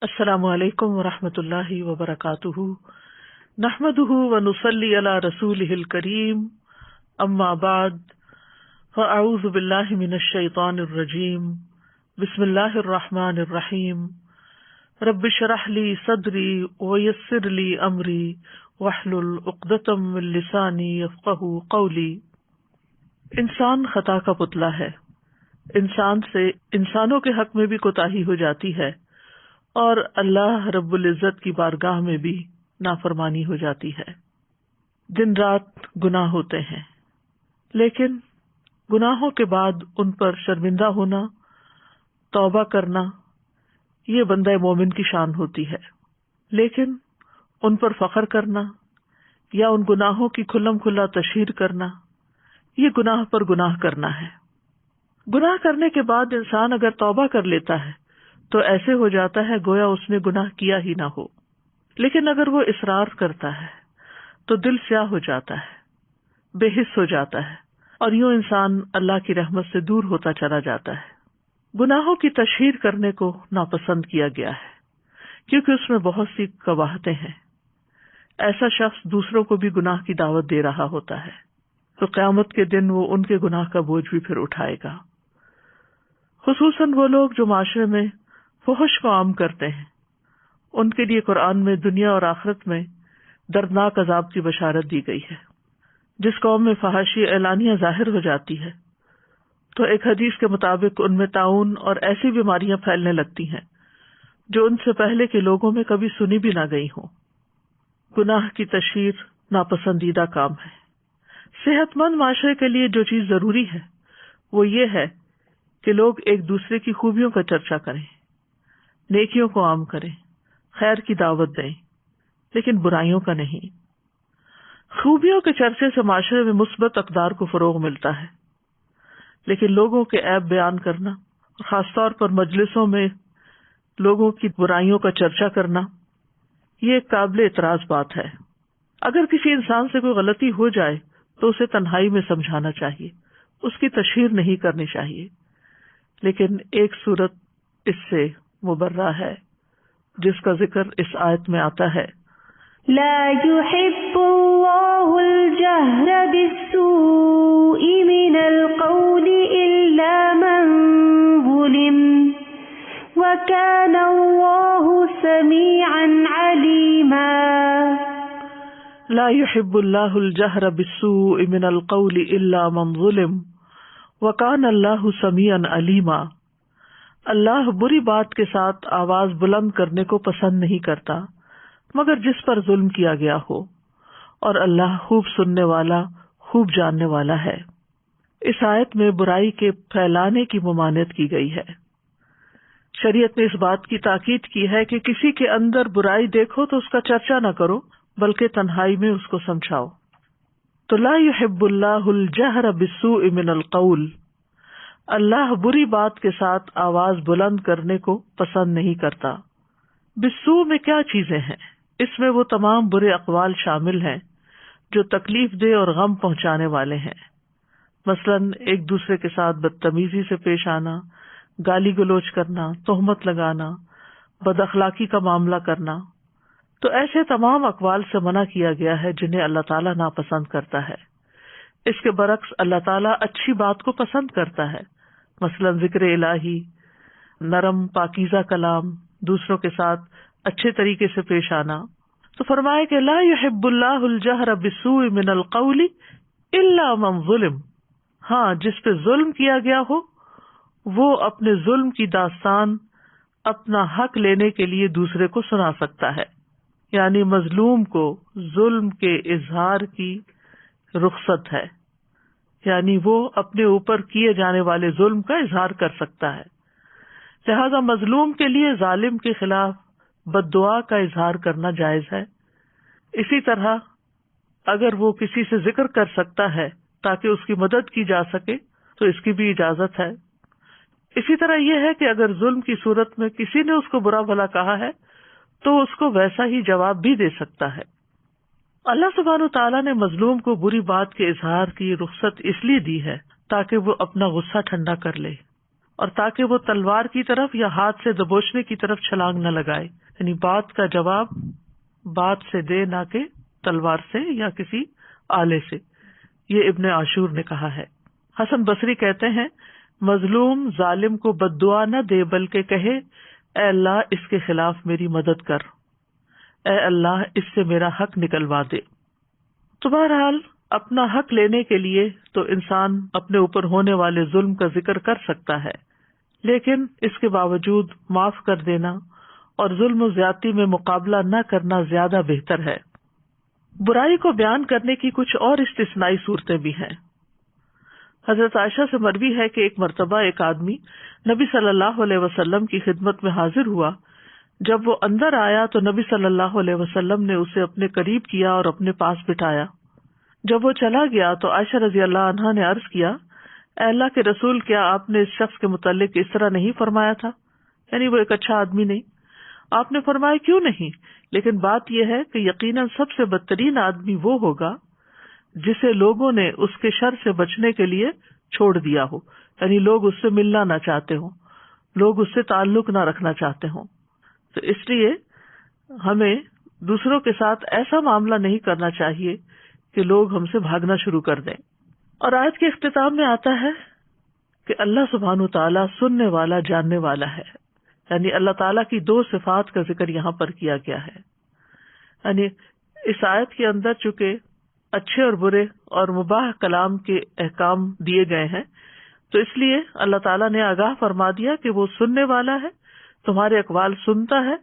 السلام علیکم ورحمۃ اللہ وبرکاتہ، نحمده ونصلی علی رسولہ الکریم، اما بعد فاعوذ باللہ من الشیطان الرجیم، بسم اللہ الرحمن الرحیم، رب اشرح لی صدری ویسر لی امری واحلل عقدۃ من لسانی یفقہوا قولی۔ انسان خطا کا پتلا ہے، انسان سے انسانوں کے حق میں بھی کوتاہی ہو جاتی ہے اور اللہ رب العزت کی بارگاہ میں بھی نافرمانی ہو جاتی ہے۔ دن رات گناہ ہوتے ہیں، لیکن گناہوں کے بعد ان پر شرمندہ ہونا، توبہ کرنا، یہ بندہ مومن کی شان ہوتی ہے۔ لیکن ان پر فخر کرنا یا ان گناہوں کی کھلم کھلا تشہیر کرنا، یہ گناہ پر گناہ کرنا ہے۔ گناہ کرنے کے بعد انسان اگر توبہ کر لیتا ہے تو ایسے ہو جاتا ہے گویا اس نے گناہ کیا ہی نہ ہو، لیکن اگر وہ اصرار کرتا ہے تو دل سیاہ ہو جاتا ہے، بے حس ہو جاتا ہے، اور یوں انسان اللہ کی رحمت سے دور ہوتا چلا جاتا ہے۔ گناہوں کی تشہیر کرنے کو ناپسند کیا گیا ہے کیونکہ اس میں بہت سی قباحتیں ہیں۔ ایسا شخص دوسروں کو بھی گناہ کی دعوت دے رہا ہوتا ہے تو قیامت کے دن وہ ان کے گناہ کا بوجھ بھی پھر اٹھائے گا۔ خصوصاً وہ لوگ جو معاشرے میں فحش کو عام کرتے ہیں، ان کے لیے قرآن میں دنیا اور آخرت میں دردناک عذاب کی بشارت دی گئی ہے۔ جس قوم میں فحاشی اعلانیہ ظاہر ہو جاتی ہے تو ایک حدیث کے مطابق ان میں طاعون اور ایسی بیماریاں پھیلنے لگتی ہیں جو ان سے پہلے کے لوگوں میں کبھی سنی بھی نہ گئی ہوں۔ گناہ کی تشہیر ناپسندیدہ کام ہے۔ صحت مند معاشرے کے لیے جو چیز ضروری ہے وہ یہ ہے کہ لوگ ایک دوسرے کی خوبیوں کا چرچا کریں، نیکیوں کو عام کریں، خیر کی دعوت دیں، لیکن برائیوں کا نہیں۔ خوبیوں کے چرچے سے معاشرے میں مثبت اقدار کو فروغ ملتا ہے، لیکن لوگوں کے عیب بیان کرنا، خاص طور پر مجلسوں میں لوگوں کی برائیوں کا چرچا کرنا، یہ ایک قابل اعتراض بات ہے۔ اگر کسی انسان سے کوئی غلطی ہو جائے تو اسے تنہائی میں سمجھانا چاہیے، اس کی تشہیر نہیں کرنی چاہیے۔ لیکن ایک صورت اس سے مبرہ ہے جس کا ذکر اس آیت میں آتا ہے، لا يحب الله الجهر بالسوء من القول إلا من ظلم وكان الله سميعا عليما۔ لا يحب اللہ الجہر بالسوء من القول الا من ظلم وکان اللہ سمیعا علیما۔ اللہ بری بات کے ساتھ آواز بلند کرنے کو پسند نہیں کرتا مگر جس پر ظلم کیا گیا ہو، اور اللہ خوب سننے والا، خوب جاننے والا ہے۔ اس آیت میں برائی کے پھیلانے کی ممانعت کی گئی ہے۔ شریعت نے اس بات کی تاکید کی ہے کہ کسی کے اندر برائی دیکھو تو اس کا چرچا نہ کرو بلکہ تنہائی میں اس کو سمجھاؤ۔ تو لا يحب اللہ الجہر بالسوء من القول، اللہ بری بات کے ساتھ آواز بلند کرنے کو پسند نہیں کرتا۔ بالسوء میں کیا چیزیں ہیں؟ اس میں وہ تمام برے اقوال شامل ہیں جو تکلیف دہ اور غم پہنچانے والے ہیں، مثلاً ایک دوسرے کے ساتھ بدتمیزی سے پیش آنا، گالی گلوچ کرنا، تہمت لگانا، بد اخلاقی کا معاملہ کرنا۔ تو ایسے تمام اقوال سے منع کیا گیا ہے جنہیں اللہ تعالیٰ ناپسند کرتا ہے۔ اس کے برعکس اللہ تعالیٰ اچھی بات کو پسند کرتا ہے، مثلاً ذکر الہی، نرم پاکیزہ کلام، دوسروں کے ساتھ اچھے طریقے سے پیش آنا۔ تو فرمائے کہ لا يحب اللہ الجہر بالسوء من القول الا من ظلم، ہاں جس پہ ظلم کیا گیا ہو وہ اپنے ظلم کی داستان اپنا حق لینے کے لیے دوسرے کو سنا سکتا ہے، یعنی مظلوم کو ظلم کے اظہار کی رخصت ہے، یعنی وہ اپنے اوپر کیے جانے والے ظلم کا اظہار کر سکتا ہے۔ لہذا مظلوم کے لیے ظالم کے خلاف بد دعا کا اظہار کرنا جائز ہے۔ اسی طرح اگر وہ کسی سے ذکر کر سکتا ہے تاکہ اس کی مدد کی جا سکے تو اس کی بھی اجازت ہے۔ اسی طرح یہ ہے کہ اگر ظلم کی صورت میں کسی نے اس کو برا بھلا کہا ہے تو اس کو ویسا ہی جواب بھی دے سکتا ہے۔ اللہ سبحانہ وتعالیٰ نے مظلوم کو بری بات کے اظہار کی رخصت اس لیے دی ہے تاکہ وہ اپنا غصہ ٹھنڈا کر لے، اور تاکہ وہ تلوار کی طرف یا ہاتھ سے دبوچنے کی طرف چھلانگ نہ لگائے، یعنی بات کا جواب بات سے دے، نہ کہ تلوار سے یا کسی آلے سے. یہ ابن عاشور نے کہا ہے. حسن بصری کہتے ہیں مظلوم ظالم کو بد دعا نہ دے بلکہ کہے اے اللہ اس کے خلاف میری مدد کر، اے اللہ اس سے میرا حق نکلوا دے. تو بہرحال اپنا حق لینے کے لیے تو انسان اپنے اوپر ہونے والے ظلم کا ذکر کر سکتا ہے، لیکن اس کے باوجود معاف کر دینا اور ظلم و زیادتی میں مقابلہ نہ کرنا زیادہ بہتر ہے. برائی کو بیان کرنے کی کچھ اور استثنائی صورتیں بھی ہیں. حضرت عائشہ سے مروی ہے کہ ایک مرتبہ ایک آدمی نبی صلی اللہ علیہ وسلم کی خدمت میں حاضر ہوا. جب وہ اندر آیا تو نبی صلی اللہ علیہ وسلم نے اسے اپنے قریب کیا اور اپنے پاس بٹھایا. جب وہ چلا گیا تو عائشہ رضی اللہ عنہا نے عرض کیا اے اللہ کے رسول، کیا آپ نے اس شخص کے متعلق اس طرح نہیں فرمایا تھا؟ یعنی وہ ایک اچھا آدمی نہیں. آپ نے فرمایا کیوں نہیں، لیکن بات یہ ہے کہ یقیناً سب سے بدترین آدمی وہ ہوگا جسے لوگوں نے اس کے شر سے بچنے کے لیے چھوڑ دیا ہو، یعنی لوگ اس سے ملنا نہ چاہتے ہوں، لوگ اس سے تعلق نہ رکھنا چاہتے ہوں. تو اس لیے ہمیں دوسروں کے ساتھ ایسا معاملہ نہیں کرنا چاہیے کہ لوگ ہم سے بھاگنا شروع کر دیں. اور آیت کے اختتام میں آتا ہے کہ اللہ سبحانہ وتعالیٰ سننے والا جاننے والا ہے، یعنی اللہ تعالیٰ کی دو صفات کا ذکر یہاں پر کیا گیا ہے. یعنی اس آیت کے اندر چونکہ اچھے اور برے اور مباح کلام کے احکام دیے گئے ہیں، تو اس لیے اللہ تعالیٰ نے آگاہ فرما دیا کہ وہ سننے والا ہے، تمہارے اقوال سنتا ہے،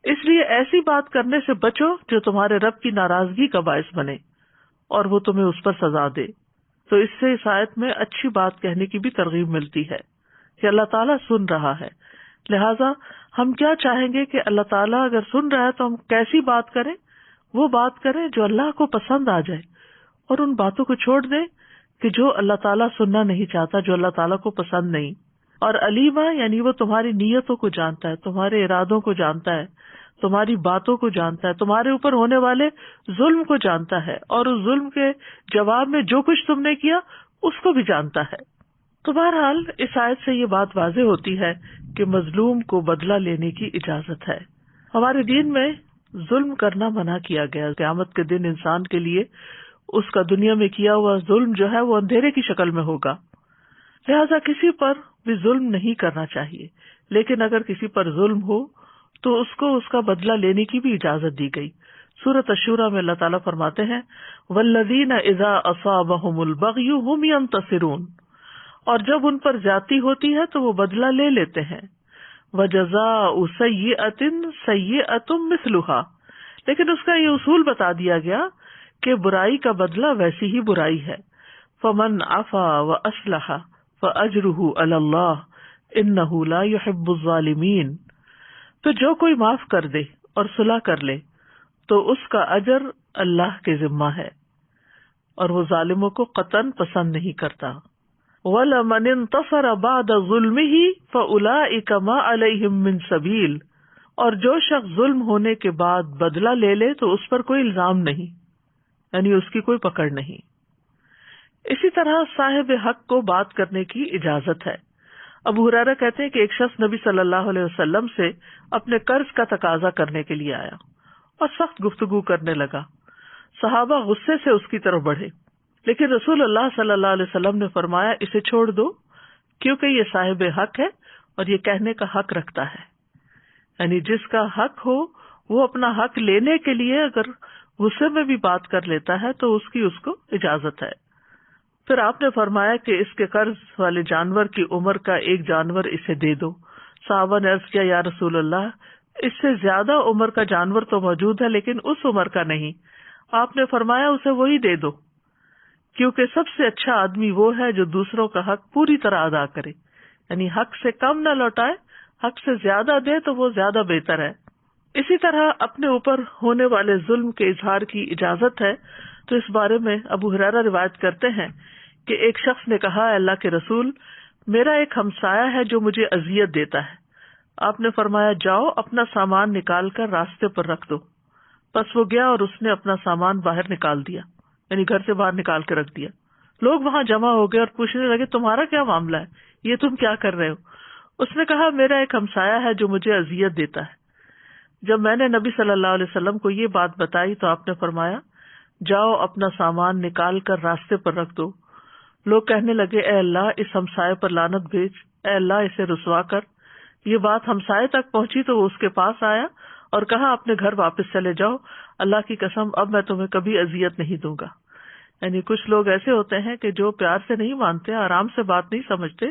اس لیے ایسی بات کرنے سے بچو جو تمہارے رب کی ناراضگی کا باعث بنے اور وہ تمہیں اس پر سزا دے. تو اس سے اس آیت میں اچھی بات کہنے کی بھی ترغیب ملتی ہے کہ اللہ تعالیٰ سن رہا ہے. لہٰذا ہم کیا چاہیں گے کہ اللہ تعالیٰ اگر سن رہا ہے تو ہم کیسی بات کریں؟ وہ بات کریں جو اللہ کو پسند آ جائے، اور ان باتوں کو چھوڑ دیں کہ جو اللہ تعالیٰ سننا نہیں چاہتا، جو اللہ تعالیٰ کو پسند نہیں. اور علیمہ یعنی وہ تمہاری نیتوں کو جانتا ہے، تمہارے ارادوں کو جانتا ہے، تمہاری باتوں کو جانتا ہے، تمہارے اوپر ہونے والے ظلم کو جانتا ہے، اور اس ظلم کے جواب میں جو کچھ تم نے کیا اس کو بھی جانتا ہے. تو بہرحال اس آیت سے یہ بات واضح ہوتی ہے کہ مظلوم کو بدلہ لینے کی اجازت ہے. ہمارے دین میں ظلم کرنا منع کیا گیا. قیامت کے دن انسان کے لیے اس کا دنیا میں کیا ہوا ظلم جو ہے وہ اندھیرے کی شکل میں ہوگا. لہذا کسی پر بھی ظلم نہیں کرنا چاہیے، لیکن اگر کسی پر ظلم ہو تو اس کو اس کا بدلہ لینے کی بھی اجازت دی گئی. سورۃ الشورى میں اللہ تعالیٰ فرماتے ہیں والذین اذا اصابهم البغی هم ینتصرون، اور جب ان پر زیادتی ہوتی ہے تو وہ بدلہ لے لیتے ہیں. وجزاء سیئۃ سیئۃ مثلها، لیکن اس کا یہ اصول بتا دیا گیا کہ برائی کا بدلہ ویسی ہی برائی ہے. فمن عفا واصلح فاجرہ علی اللہ انہ لا یحب الظالمین، تو جو کوئی معاف کر دے اور صلح کر لے تو اس کا اجر اللہ کے ذمہ ہے، اور وہ ظالموں کو قطعاً پسند نہیں کرتا. وَلَمَنِ انتصر بعد ظلمه فَأُولَئِكَ مَا عَلَيْهِم مِّن سَبِيلٍ، اور جو شخص ظلم ہونے کے بعد بدلہ لے لے تو اس پر کوئی الزام نہیں، یعنی اس کی کوئی پکڑ نہیں. اسی طرح صاحب حق کو بات کرنے کی اجازت ہے. ابو ہریرہ کہتے ہیں کہ ایک شخص نبی صلی اللہ علیہ وسلم سے اپنے قرض کا تقاضا کرنے کے لیے آیا اور سخت گفتگو کرنے لگا. صحابہ غصے سے اس کی طرف بڑھے، لیکن رسول اللہ صلی اللہ علیہ وسلم نے فرمایا اسے چھوڑ دو، کیونکہ یہ صاحب حق ہے اور یہ کہنے کا حق رکھتا ہے. یعنی جس کا حق ہو وہ اپنا حق لینے کے لیے اگر غصے میں بھی بات کر لیتا ہے تو اس کو اجازت ہے. پھر آپ نے فرمایا کہ اس کے قرض والے جانور کی عمر کا ایک جانور اسے دے دو. صحابہ نے عرض کیا یا رسول اللہ، اس سے زیادہ عمر کا جانور تو موجود ہے لیکن اس عمر کا نہیں. آپ نے فرمایا اسے وہی دے دو، کیونکہ سب سے اچھا آدمی وہ ہے جو دوسروں کا حق پوری طرح ادا کرے، یعنی حق سے کم نہ لوٹائے، حق سے زیادہ دے تو وہ زیادہ بہتر ہے. اسی طرح اپنے اوپر ہونے والے ظلم کے اظہار کی اجازت ہے. تو اس بارے میں ابو ہریرہ روایت کرتے ہیں کہ ایک شخص نے کہا اللہ کے رسول، میرا ایک ہمسایہ ہے جو مجھے اذیت دیتا ہے. آپ نے فرمایا جاؤ اپنا سامان نکال کر راستے پر رکھ دو. بس وہ گیا اور اس نے اپنا سامان باہر نکال دیا، یعنی گھر سے باہر نکال کے رکھ دیا. لوگ وہاں جمع ہو گئے اور پوچھنے لگے تمہارا کیا معاملہ ہے، یہ تم کیا کر رہے ہو؟ اس نے کہا میرا ایک ہمسایہ ہے جو مجھے اذیت دیتا ہے. جب میں نے نبی صلی اللہ علیہ وسلم کو یہ بات بتائی تو آپ نے فرمایا جاؤ اپنا سامان نکال کر راستے پر رکھ دو. لوگ کہنے لگے اے اللہ اس ہمسائے پر لعنت بھیج، اے اللہ اسے رسوا کر. یہ بات ہمسائے تک پہنچی تو وہ اس کے پاس آیا اور کہا اپنے گھر واپس چلے جاؤ، اللہ کی قسم اب میں تمہیں کبھی اذیت نہیں دوں گا. یعنی کچھ لوگ ایسے ہوتے ہیں کہ جو پیار سے نہیں مانتے، آرام سے بات نہیں سمجھتے،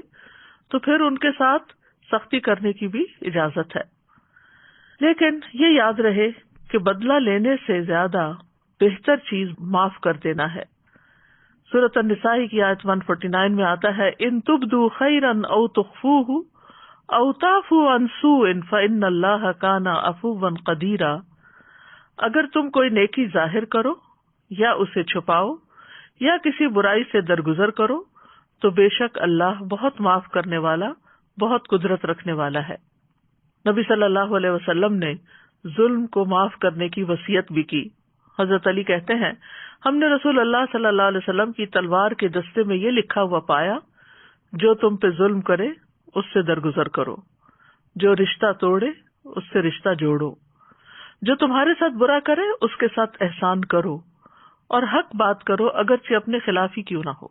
تو پھر ان کے ساتھ سختی کرنے کی بھی اجازت ہے. لیکن یہ یاد رہے کہ بدلہ لینے سے زیادہ بہتر چیز معاف کر دینا ہے. سورۃ النساء کی آیت 149 میں آتا ہے ان تبدوا خیرا او تخفوه او تعفوا عن سوء فإن اللہ کان عفوا قدیرا. اگر تم کوئی نیکی ظاہر کرو یا اسے چھپاؤ یا کسی برائی سے درگزر کرو تو بے شک اللہ بہت معاف کرنے والا، بہت قدرت رکھنے والا ہے. نبی صلی اللہ علیہ وسلم نے ظلم کو معاف کرنے کی وصیت بھی کی. حضرت علی کہتے ہیں ہم نے رسول اللہ صلی اللہ علیہ وسلم کی تلوار کے دستے میں یہ لکھا ہوا پایا جو تم پہ ظلم کرے اس سے درگزر کرو، جو رشتہ توڑے اس سے رشتہ جوڑو، جو تمہارے ساتھ برا کرے اس کے ساتھ احسان کرو، اور حق بات کرو اگرچہ اپنے خلاف ہی کیوں نہ ہو.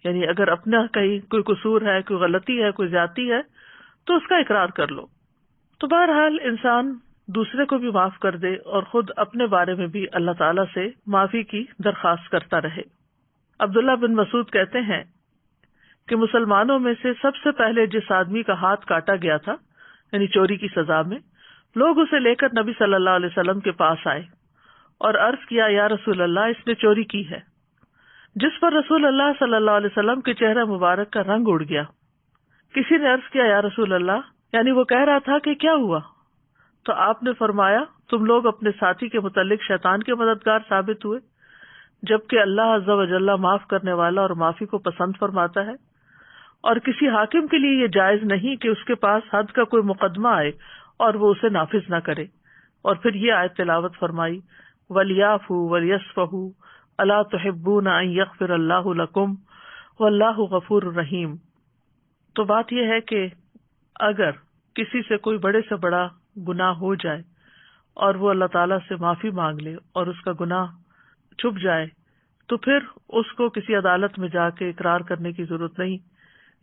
یعنی اگر اپنا کہیں کوئی قصور ہے، کوئی غلطی ہے، کوئی زیادتی ہے تو اس کا اقرار کر لو. تو بہرحال انسان دوسرے کو بھی معاف کر دے اور خود اپنے بارے میں بھی اللہ تعالیٰ سے معافی کی درخواست کرتا رہے. عبداللہ بن مسعود کہتے ہیں کہ مسلمانوں میں سے سب سے پہلے جس آدمی کا ہاتھ کاٹا گیا تھا، یعنی چوری کی سزا میں، لوگ اسے لے کر نبی صلی اللہ علیہ وسلم کے پاس آئے اور عرض کیا یا رسول اللہ اس نے چوری کی ہے. جس پر رسول اللہ صلی اللہ علیہ وسلم کے چہرہ مبارک کا رنگ اڑ گیا. کسی نے عرض کیا یا رسول اللہ، یعنی وہ کہہ رہا تھا کہ کیا ہوا؟ تو آپ نے فرمایا تم لوگ اپنے ساتھی کے متعلق شیطان کے مددگار ثابت ہوئے، جبکہ اللہ عز و جل معاف کرنے والا اور معافی کو پسند فرماتا ہے. اور کسی حاکم کے لیے یہ جائز نہیں کہ اس کے پاس حد کا کوئی مقدمہ آئے اور وہ اسے نافذ نہ کرے. اور پھر یہ آیت تلاوت فرمائی وَلْيَعْفُوا وَلْيَصْفَحُوا أَلَا تُحِبُّونَ أَن يَغْفِرَ اللَّهُ لَكُمْ وَاللَّهُ غَفُورٌ رَحِيمٌ. تو بات یہ ہے کہ اگر کسی سے کوئی بڑے سے بڑا گناہ ہو جائے اور وہ اللہ تعالیٰ سے معافی مانگ لے اور اس کا گناہ چھپ جائے تو پھر اس کو کسی عدالت میں جا کے اقرار کرنے کی ضرورت نہیں.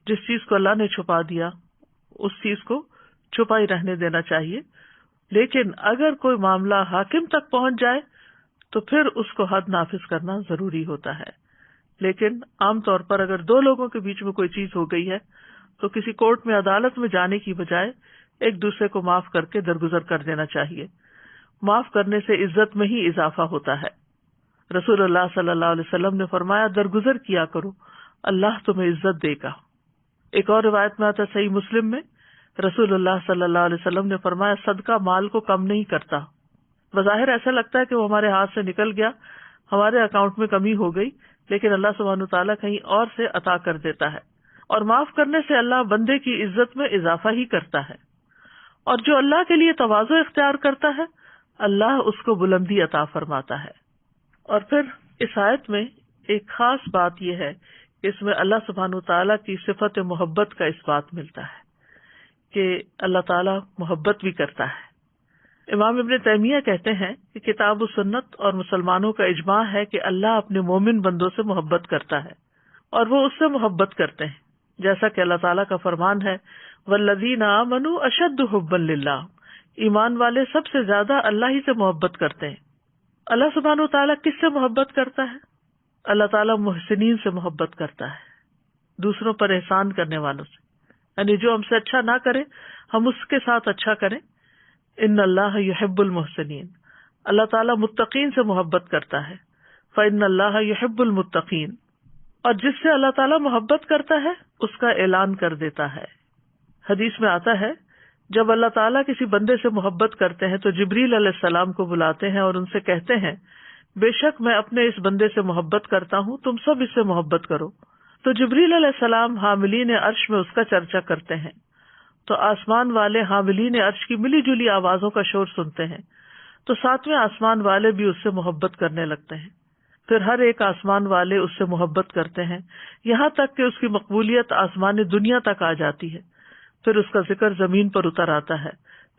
جس چیز کو اللہ نے چھپا دیا اس چیز کو چھپا ہی رہنے دینا چاہیے. لیکن اگر کوئی معاملہ حاکم تک پہنچ جائے تو پھر اس کو حد نافذ کرنا ضروری ہوتا ہے. لیکن عام طور پر اگر دو لوگوں کے بیچ میں کوئی چیز ہو گئی ہے تو کسی کورٹ میں عدالت میں جانے کی بجائے ایک دوسرے کو معاف کر کے درگزر کر دینا چاہیے. معاف کرنے سے عزت میں ہی اضافہ ہوتا ہے. رسول اللہ صلی اللہ علیہ وسلم نے فرمایا درگزر کیا کرو، اللہ تمہیں عزت دے گا. ایک اور روایت میں آتا ہے صحیح مسلم میں رسول اللہ صلی اللہ علیہ وسلم نے فرمایا صدقہ مال کو کم نہیں کرتا. بظاہر ایسا لگتا ہے کہ وہ ہمارے ہاتھ سے نکل گیا، ہمارے اکاؤنٹ میں کمی ہو گئی، لیکن اللہ سبحانہ وتعالیٰ کہیں اور سے عطا کر دیتا ہے. اور معاف کرنے سے اللہ بندے کی عزت میں اضافہ ہی کرتا ہے. اور جو اللہ کے لیے تواضع اختیار کرتا ہے اللہ اس کو بلندی عطا فرماتا ہے. اور پھر اس آیت میں ایک خاص بات یہ ہے کہ اس میں اللہ سبحانہ وتعالیٰ کی صفت محبت کا اس بات ملتا ہے کہ اللہ تعالیٰ محبت بھی کرتا ہے. امام ابن تیمیہ کہتے ہیں کہ کتاب و سنت اور مسلمانوں کا اجماع ہے کہ اللہ اپنے مومن بندوں سے محبت کرتا ہے اور وہ اس سے محبت کرتے ہیں، جیسا کہ اللہ تعالیٰ کا فرمان ہے والذین آمنوا اشد حبا للہ، ایمان والے سب سے زیادہ اللہ ہی سے محبت کرتے ہیں. اللہ سبحانہ وتعالیٰ کس سے محبت کرتا ہے؟ اللہ تعالیٰ محسنین سے محبت کرتا ہے، دوسروں پر احسان کرنے والوں سے. یعنی جو ہم سے اچھا نہ کرے ہم اس کے ساتھ اچھا کریں. ان اللہ یحب المحسنین، اللہ تعالیٰ متقین سے محبت کرتا ہے. فإن اللہ یحب المتقین، اور جس سے اللہ تعالیٰ محبت کرتا ہے اس کا اعلان کر دیتا ہے. حدیث میں آتا ہے جب اللہ تعالیٰ کسی بندے سے محبت کرتے ہیں تو جبریل علیہ السلام کو بلاتے ہیں اور ان سے کہتے ہیں بے شک میں اپنے اس بندے سے محبت کرتا ہوں، تم سب اس سے محبت کرو. تو جبریل علیہ السلام حاملین عرش میں اس کا چرچا کرتے ہیں تو آسمان والے حاملین عرش کی ملی جلی آوازوں کا شور سنتے ہیں تو ساتویں آسمان والے بھی اس سے محبت کرنے لگتے ہیں. پھر ہر ایک آسمان والے اس سے محبت کرتے ہیں یہاں تک کہ اس کی مقبولیت آسمان دنیا تک آ جاتی ہے. پھر اس کا ذکر زمین پر اتر آتا ہے،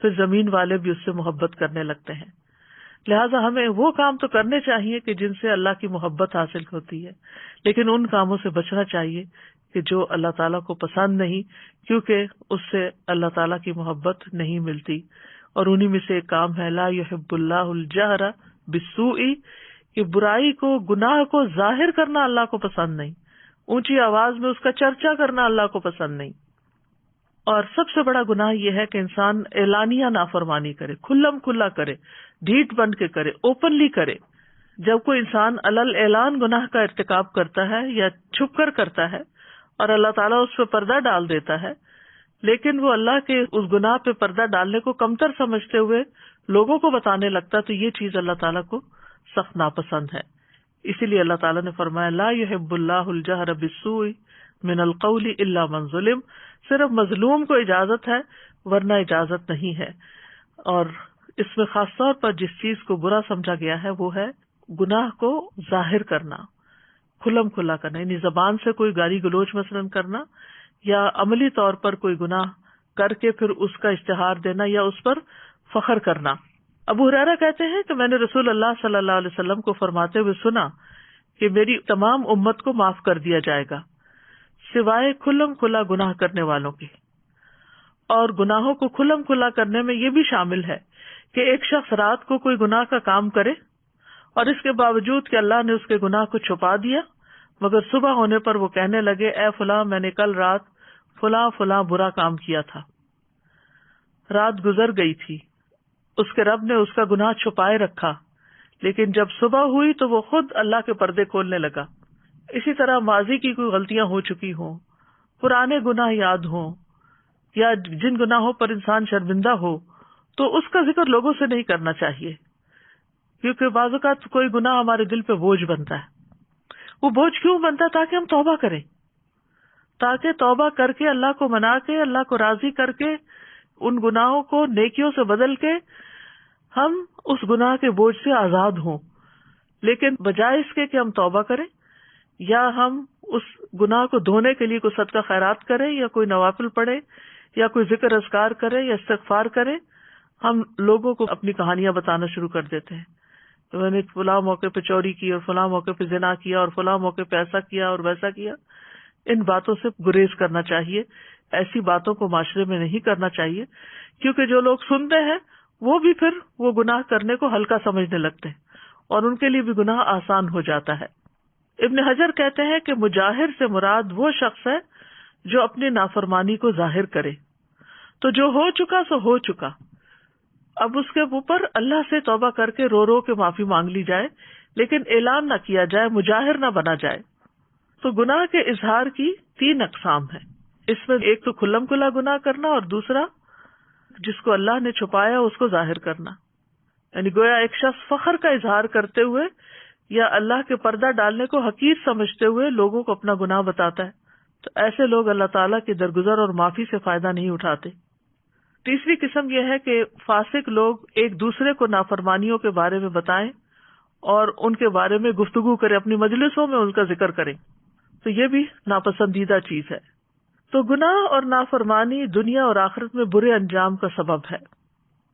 پھر زمین والے بھی اس سے محبت کرنے لگتے ہیں۔ لہٰذا ہمیں وہ کام تو کرنے چاہیے کہ جن سے اللہ کی محبت حاصل ہوتی ہے، لیکن ان کاموں سے بچنا چاہیے کہ جو اللہ تعالیٰ کو پسند نہیں، کیونکہ اس سے اللہ تعالیٰ کی محبت نہیں ملتی۔ اور انہی میں سے ایک کام ہے لا یحب اللہ الجہر بالسوء، کہ برائی کو، گناہ کو ظاہر کرنا اللہ کو پسند نہیں، اونچی آواز میں اس کا چرچا کرنا اللہ کو پسند نہیں۔ اور سب سے بڑا گناہ یہ ہے کہ انسان اعلانیہ نافرمانی کرے، کھلم کھلا کرے، ڈھیٹ بن کے کرے، اوپنلی کرے۔ جب کوئی انسان علل اعلان گناہ کا ارتکاب کرتا ہے یا چھپ کر کرتا ہے اور اللہ تعالیٰ اس پہ پردہ ڈال دیتا ہے، لیکن وہ اللہ کے اس گناہ پہ پردہ ڈالنے کو کمتر سمجھتے ہوئے لوگوں کو بتانے لگتا، تو یہ چیز اللہ تعالیٰ کو سخت ناپسند ہے۔ اسی لیے اللہ تعالیٰ نے فرمایا لا یحب اللہ الجہر بالسوء من القول الا من ظلم، صرف مظلوم کو اجازت ہے ورنہ اجازت نہیں ہے۔ اور اس میں خاص طور پر جس چیز کو برا سمجھا گیا ہے وہ ہے گناہ کو ظاہر کرنا، کھلم کھلا کرنا، یعنی زبان سے کوئی گالی گلوچ مثلاً کرنا، یا عملی طور پر کوئی گناہ کر کے پھر اس کا اشتہار دینا یا اس پر فخر کرنا۔ ابو ہریرہ کہتے ہیں کہ میں نے رسول اللہ صلی اللہ علیہ وسلم کو فرماتے ہوئے سنا کہ میری تمام امت کو معاف کر دیا جائے گا سوائے کھلم کھلا گناہ کرنے والوں کے۔ اور گناہوں کو کھلم کھلا کرنے میں یہ بھی شامل ہے کہ ایک شخص رات کو کوئی گناہ کا کام کرے اور اس کے باوجود کہ اللہ نے اس کے گناہ کو چھپا دیا، مگر صبح ہونے پر وہ کہنے لگے اے فلاں میں نے کل رات فلاں فلاں برا کام کیا تھا، رات گزر گئی تھی، اس کے رب نے اس کا گناہ چھپائے رکھا، لیکن جب صبح ہوئی تو وہ خود اللہ کے پردے کھولنے لگا۔ اسی طرح ماضی کی کوئی غلطیاں ہو چکی ہوں، پرانے گناہ یاد ہوں، یا جن گناہوں پر انسان شرمندہ ہو، تو اس کا ذکر لوگوں سے نہیں کرنا چاہیے، کیونکہ بعض اوقات کوئی گناہ ہمارے دل پہ بوجھ بنتا ہے۔ وہ بوجھ کیوں بنتا ہے؟ تاکہ ہم توبہ کریں، تاکہ توبہ کر کے اللہ کو منا کے، اللہ کو راضی کر کے، ان گناہوں کو نیکیوں سے بدل کے ہم اس گناہ کے بوجھ سے آزاد ہوں۔ لیکن بجائے اس کے کہ ہم توبہ کریں یا ہم اس گناہ کو دھونے کے لیے کوئی صدقہ خیرات کریں یا کوئی نوافل پڑھے یا کوئی ذکر اذکار کرے یا استغفار کرے، ہم لوگوں کو اپنی کہانیاں بتانا شروع کر دیتے ہیں کہ میں نے فلاں موقع پہ چوری کی اور فلاں موقع پہ زنا کیا اور فلاں موقع پہ ایسا کیا اور ویسا کیا۔ ان باتوں سے گریز کرنا چاہیے، ایسی باتوں کو معاشرے میں نہیں کرنا چاہیے، کیونکہ جو لوگ سنتے ہیں وہ بھی پھر وہ گناہ کرنے کو ہلکا سمجھنے لگتے ہیں اور ان کے لیے بھی گناہ آسان ہو جاتا ہے۔ ابن حجر کہتے ہیں کہ مجاہر سے مراد وہ شخص ہے جو اپنی نافرمانی کو ظاہر کرے، تو جو ہو چکا سو ہو چکا، اب اس کے اوپر اللہ سے توبہ کر کے رو رو کے معافی مانگ لی جائے، لیکن اعلان نہ کیا جائے، مجاہر نہ بنا جائے۔ تو گناہ کے اظہار کی 3 اقسام ہیں، اس میں ایک تو کھلم کھلا گناہ کرنا، اور دوسرا جس کو اللہ نے چھپایا اس کو ظاہر کرنا، یعنی گویا ایک شخص فخر کا اظہار کرتے ہوئے یا اللہ کے پردہ ڈالنے کو حقیر سمجھتے ہوئے لوگوں کو اپنا گناہ بتاتا ہے، تو ایسے لوگ اللہ تعالیٰ کے درگزر اور معافی سے فائدہ نہیں اٹھاتے۔ تیسری قسم یہ ہے کہ فاسق لوگ ایک دوسرے کو نافرمانیوں کے بارے میں بتائیں اور ان کے بارے میں گفتگو کریں، اپنی مجلسوں میں ان کا ذکر کریں، تو یہ بھی ناپسندیدہ چیز ہے۔ تو گناہ اور نافرمانی دنیا اور آخرت میں برے انجام کا سبب ہے۔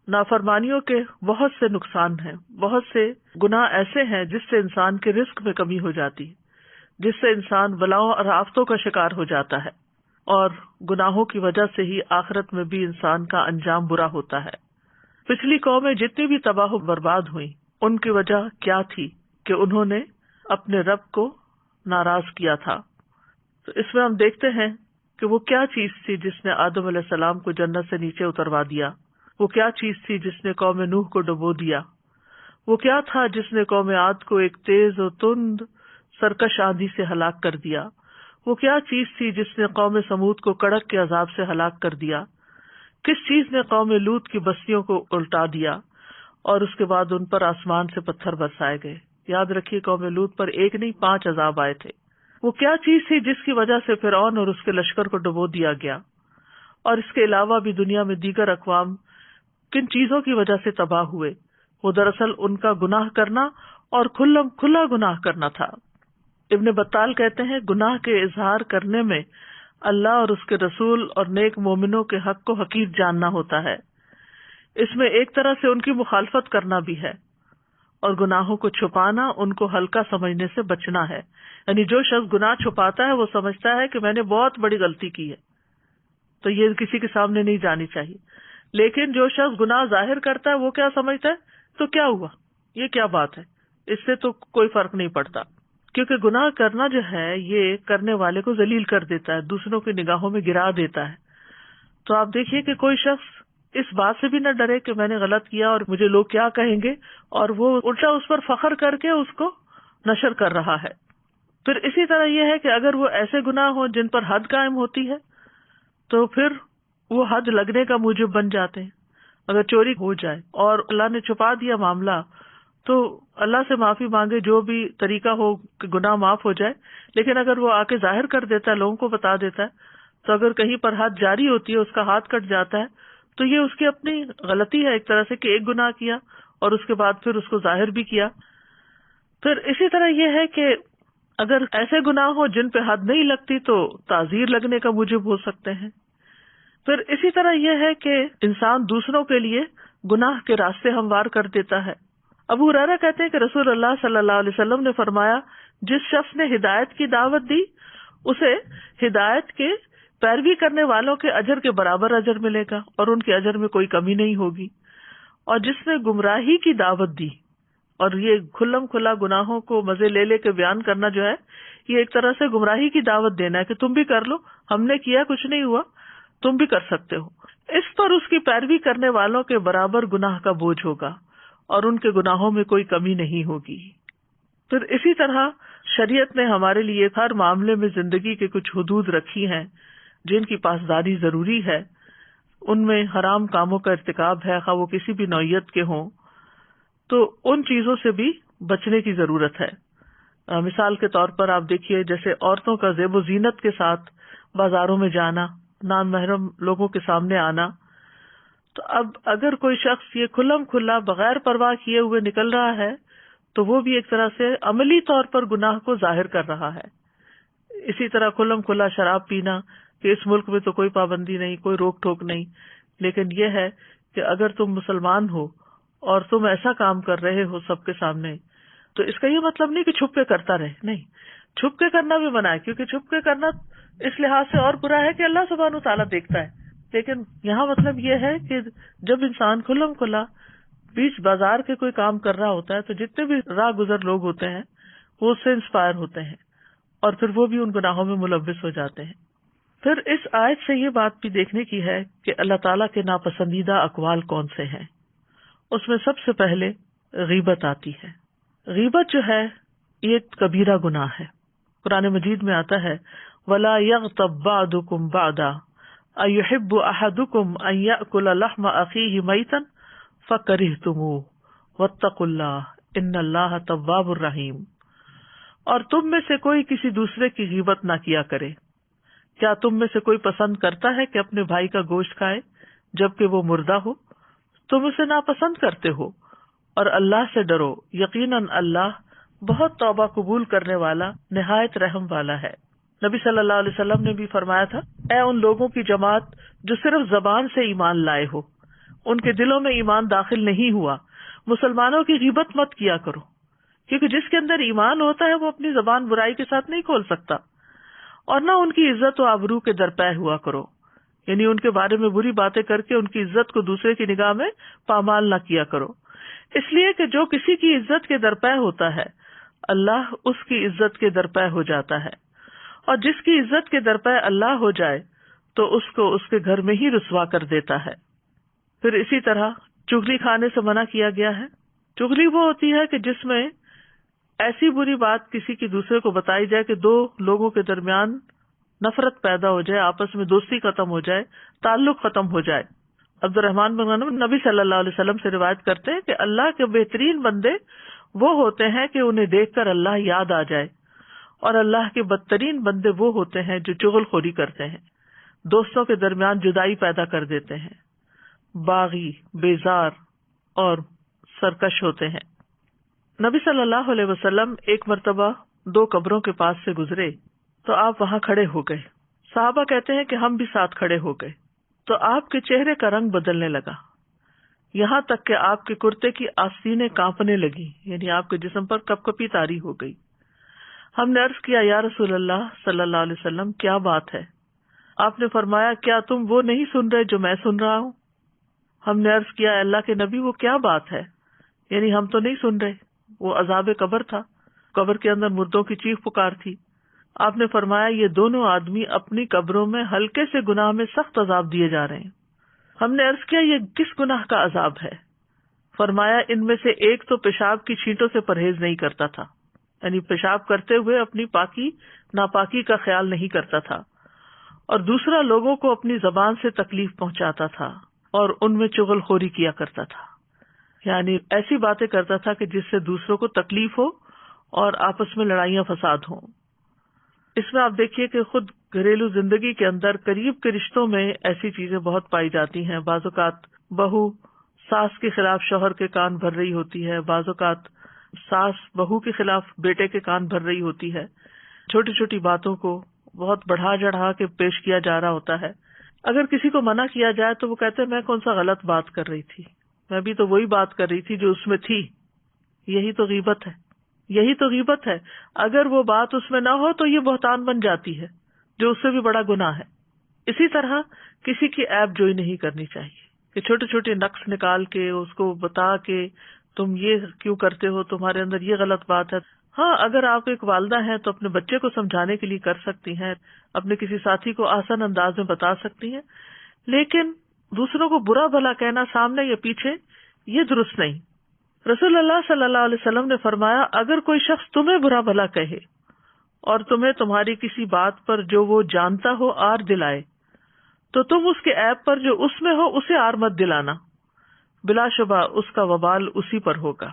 نافرمانیوں کے بہت سے نقصان ہیں، بہت سے گناہ ایسے ہیں جس سے انسان کے رزق میں کمی ہو جاتی ہے، جس سے انسان بلاؤں اور آفتوں کا شکار ہو جاتا ہے، اور گناہوں کی وجہ سے ہی آخرت میں بھی انسان کا انجام برا ہوتا ہے۔ پچھلی قومیں جتنی بھی تباہ و برباد ہوئیں، ان کی وجہ کیا تھی؟ کہ انہوں نے اپنے رب کو ناراض کیا تھا۔ تو اس میں ہم دیکھتے ہیں کہ وہ کیا چیز تھی جس نے آدم علیہ السلام کو جنت سے نیچے اتروا دیا، وہ کیا چیز تھی جس نے قوم نوح کو ڈبو دیا، وہ کیا تھا جس نے قوم عاد کو ایک تیز و تند سرکش آندھی سے ہلاک کر دیا، وہ کیا چیز تھی جس نے قوم سمود کو کڑک کے عذاب سے ہلاک کر دیا، کس چیز نے قوم لوط کی بستیوں کو الٹا دیا اور اس کے بعد ان پر آسمان سے پتھر برسائے گئے۔ یاد رکھیے قوم لوط پر 1 نہیں 5 عذاب آئے تھے۔ وہ کیا چیز تھی جس کی وجہ سے فرعون اور اس کے لشکر کو ڈبو دیا گیا، اور اس کے علاوہ بھی دنیا میں دیگر اقوام کن چیزوں کی وجہ سے تباہ ہوئے؟ وہ دراصل ان کا گناہ کرنا اور کھلا گناہ کرنا تھا۔ ابن بطال کہتے ہیں گناہ کے اظہار کرنے میں اللہ اور اس کے رسول اور نیک مومنوں کے حق کو حقیر جاننا ہوتا ہے. اس میں ایک طرح سے ان کی مخالفت کرنا بھی ہے، اور گناہوں کو چھپانا ان کو ہلکا سمجھنے سے بچنا ہے. یعنی جو شخص گناہ چھپاتا ہے وہ سمجھتا ہے کہ میں نے بہت بڑی غلطی کی ہے تو یہ کسی کے سامنے نہیں جانی چاہیے. لیکن جو شخص گناہ ظاہر کرتا ہے وہ کیا سمجھتا ہے، تو کیا ہوا، یہ کیا بات ہے، اس سے تو کوئی فرق نہیں پڑتا. کیونکہ گناہ کرنا جو ہے یہ کرنے والے کو ذلیل کر دیتا ہے، دوسروں کی نگاہوں میں گرا دیتا ہے. تو آپ دیکھیے کہ کوئی شخص اس بات سے بھی نہ ڈرے کہ میں نے غلط کیا اور مجھے لوگ کیا کہیں گے، اور وہ الٹا اس پر فخر کر کے اس کو نشر کر رہا ہے. پھر اسی طرح یہ ہے کہ اگر وہ ایسے گناہ ہوں جن پر حد قائم ہوتی ہے تو پھر وہ حد لگنے کا موجب بن جاتے ہیں. اگر چوری ہو جائے اور اللہ نے چھپا دیا معاملہ تو اللہ سے معافی مانگے، جو بھی طریقہ ہو کہ گناہ معاف ہو جائے. لیکن اگر وہ آ کے ظاہر کر دیتا ہے، لوگوں کو بتا دیتا ہے، تو اگر کہیں پر حد جاری ہوتی ہے، اس کا ہاتھ کٹ جاتا ہے، تو یہ اس کی اپنی غلطی ہے ایک طرح سے کہ ایک گناہ کیا اور اس کے بعد پھر اس کو ظاہر بھی کیا. پھر اسی طرح یہ ہے کہ اگر ایسے گناہ ہو جن پہ حد نہیں لگتی تو تعزیر لگنے کا موجب ہو سکتے ہیں. پھر اسی طرح یہ ہے کہ انسان دوسروں کے لیے گناہ کے راستے ہموار کر دیتا ہے. ابو ہریرہ کہتے ہیں کہ رسول اللہ صلی اللہ علیہ وسلم نے فرمایا، جس شخص نے ہدایت کی دعوت دی اسے ہدایت کے پیروی کرنے والوں کے اجر کے برابر اجر ملے گا اور ان کے اجر میں کوئی کمی نہیں ہوگی. اور جس نے گمراہی کی دعوت دی، اور یہ کھلم کھلا گناہوں کو مزے لے لے کے بیان کرنا جو ہے یہ ایک طرح سے گمراہی کی دعوت دینا ہے کہ تم بھی کر لو، ہم نے کیا کچھ نہیں ہوا، تم بھی کر سکتے ہو. اس پر اس کی پیروی کرنے والوں کے برابر گناہ کا بوجھ ہوگا اور ان کے گناہوں میں کوئی کمی نہیں ہوگی. پھر اسی طرح شریعت نے ہمارے لیے ہر معاملے میں زندگی کے کچھ حدود رکھی ہیں جن کی پاسداری ضروری ہے. ان میں حرام کاموں کا ارتکاب ہے، خواہ وہ کسی بھی نوعیت کے ہوں، تو ان چیزوں سے بھی بچنے کی ضرورت ہے. مثال کے طور پر آپ دیکھیے جیسے عورتوں کا زیب و زینت کے ساتھ بازاروں میں جانا، نان محرم لوگوں کے سامنے آنا. تو اب اگر کوئی شخص یہ کھلم کھلا بغیر پرواہ کیے ہوئے نکل رہا ہے تو وہ بھی ایک طرح سے عملی طور پر گناہ کو ظاہر کر رہا ہے. اسی طرح کھلم کھلا شراب پینا، کہ اس ملک میں تو کوئی پابندی نہیں، کوئی روک ٹوک نہیں، لیکن یہ ہے کہ اگر تم مسلمان ہو اور تم ایسا کام کر رہے ہو سب کے سامنے، تو اس کا یہ مطلب نہیں کہ چھپ کے کرتا رہے، نہیں، چھپ کے کرنا بھی منع ہے، کیونکہ چھپ کے کرنا اس لحاظ سے اور برا ہے کہ اللہ سبحانہ وتعالیٰ دیکھتا ہے. لیکن یہاں مطلب یہ ہے کہ جب انسان کھلم کھلا بیچ بازار کے کوئی کام کر رہا ہوتا ہے تو جتنے بھی راہ گزر لوگ ہوتے ہیں وہ اس سے انسپائر ہوتے ہیں اور پھر وہ بھی ان گناہوں میں ملوث ہو جاتے ہیں. پھر اس آیت سے یہ بات بھی دیکھنے کی ہے کہ اللہ تعالیٰ کے ناپسندیدہ اقوال کون سے ہیں. اس میں سب سے پہلے غیبت آتی ہے. غیبت جو ہے یہ کبیرہ گناہ ہے. قرآن مجید میں آتا ہے وَلَا يَغْتَبْ بَعْضُكُمْ بَعْضًا أَيُحِبُّ أَحَدُكُمْ أَن يَأْكُلَ لَحْمَ أَخِيهِ مَيْتًا فَكَرِهْتُمُوهُ وَاتَّقُوا اللَّهَ إِنَّ اللَّهَ تَوَّابٌ رَحِيمٌ. اور تم میں سے کوئی کسی دوسرے کی غیبت نہ کیا کرے. کیا تم میں سے کوئی پسند کرتا ہے کہ اپنے بھائی کا گوشت کھائے جبکہ وہ مردہ ہو؟ تم اسے ناپسند کرتے ہو. اور اللہ سے ڈرو، یقیناً اللہ بہت توبہ قبول کرنے والا، نہایت رحم والا ہے. نبی صلی اللہ علیہ وسلم نے بھی فرمایا تھا، اے ان لوگوں کی جماعت جو صرف زبان سے ایمان لائے ہو، ان کے دلوں میں ایمان داخل نہیں ہوا، مسلمانوں کی غیبت مت کیا کرو، کیونکہ جس کے اندر ایمان ہوتا ہے وہ اپنی زبان برائی کے ساتھ نہیں کھول سکتا. اور نہ ان کی عزت و آبرو کے درپے ہوا کرو، یعنی ان کے بارے میں بری باتیں کر کے ان کی عزت کو دوسرے کی نگاہ میں پامال نہ کیا کرو. اس لیے کہ جو کسی کی عزت کے درپے ہوتا ہے اللہ اس کی عزت کے درپے ہو جاتا ہے، اور جس کی عزت کے درپے اللہ ہو جائے تو اس کو اس کے گھر میں ہی رسوا کر دیتا ہے. پھر اسی طرح چغلی کھانے سے منع کیا گیا ہے. چغلی وہ ہوتی ہے کہ جس میں ایسی بری بات کسی کی دوسرے کو بتائی جائے کہ دو لوگوں کے درمیان نفرت پیدا ہو جائے، آپس میں دوستی ختم ہو جائے، تعلق ختم ہو جائے. عبد الرحمن بن غنم نبی صلی اللہ علیہ وسلم سے روایت کرتے ہیں کہ اللہ کے بہترین بندے وہ ہوتے ہیں کہ انہیں دیکھ کر اللہ یاد آ جائے، اور اللہ کے بدترین بندے وہ ہوتے ہیں جو چغل خوری کرتے ہیں، دوستوں کے درمیان جدائی پیدا کر دیتے ہیں، باغی، بیزار اور سرکش ہوتے ہیں. نبی صلی اللہ علیہ وسلم ایک مرتبہ 2 قبروں کے پاس سے گزرے تو آپ وہاں کھڑے ہو گئے. صحابہ کہتے ہیں کہ ہم بھی ساتھ کھڑے ہو گئے تو آپ کے چہرے کا رنگ بدلنے لگا، یہاں تک کہ آپ کے کرتے کی آستینیں کانپنے لگی، یعنی آپ کے جسم پر کپ کپی طاری ہو گئی۔ ہم نے عرض کیا یا رسول اللہ صلی اللہ علیہ وسلم کیا بات ہے؟ آپ نے فرمایا کیا تم وہ نہیں سن رہے جو میں سن رہا ہوں؟ ہم نے عرض کیا اللہ کے نبی وہ کیا بات ہے؟ یعنی ہم تو نہیں سن رہے۔ وہ عذاب قبر تھا، قبر کے اندر مردوں کی چیخ پکار تھی۔ آپ نے فرمایا یہ دونوں آدمی اپنی قبروں میں ہلکے سے گناہ میں سخت عذاب دیے جا رہے ہیں۔ ہم نے عرض کیا یہ کس گناہ کا عذاب ہے؟ فرمایا ان میں سے ایک تو پیشاب کی چھینٹوں سے پرہیز نہیں کرتا تھا، یعنی پیشاب کرتے ہوئے اپنی پاکی ناپاکی کا خیال نہیں کرتا تھا، اور دوسرا لوگوں کو اپنی زبان سے تکلیف پہنچاتا تھا اور ان میں چغل خوری کیا کرتا تھا، یعنی ایسی باتیں کرتا تھا کہ جس سے دوسروں کو تکلیف ہو اور آپس میں لڑائیاں فساد ہوں۔ اس میں آپ دیکھیے کہ خود گھریلو زندگی کے اندر قریب کے رشتوں میں ایسی چیزیں بہت پائی جاتی ہیں۔ بعض اوقات بہو ساس کے خلاف شوہر کے کان بھر رہی ہوتی ہے، بعض اوقات ساس بہو کے خلاف بیٹے کے کان بھر رہی ہوتی ہے، چھوٹی چھوٹی باتوں کو بہت بڑھا چڑھا کے پیش کیا جا رہا ہوتا ہے۔ اگر کسی کو منع کیا جائے تو وہ کہتے ہیں میں کون سا غلط بات کر رہی تھی، میں بھی تو وہی بات کر رہی تھی جو اس میں تھی۔ یہی تو غیبت ہے، یہی تو غیبت ہے۔ اگر وہ بات اس میں نہ ہو تو یہ بہتان بن جاتی ہے، جو اس سے بھی بڑا گناہ ہے۔ اسی طرح کسی کی عیب جوئی نہیں کرنی چاہیے کہ چھوٹے چھوٹے نقص نکال کے اس کو بتا کے تم یہ کیوں کرتے ہو، تمہارے اندر یہ غلط بات ہے۔ ہاں اگر آپ ایک والدہ ہیں تو اپنے بچے کو سمجھانے کے لیے کر سکتی ہیں، اپنے کسی ساتھی کو آسان انداز میں بتا سکتی ہیں، لیکن دوسروں کو برا بھلا کہنا سامنے یا پیچھے یہ درست نہیں۔ رسول اللہ صلی اللہ علیہ وسلم نے فرمایا اگر کوئی شخص تمہیں برا بھلا کہے اور تمہیں تمہاری کسی بات پر جو وہ جانتا ہو آر دلائے تو تم اس کے عیب پر جو اس میں ہو اسے آر مت دلانا، بلا شبہ اس کا وبال اسی پر ہوگا۔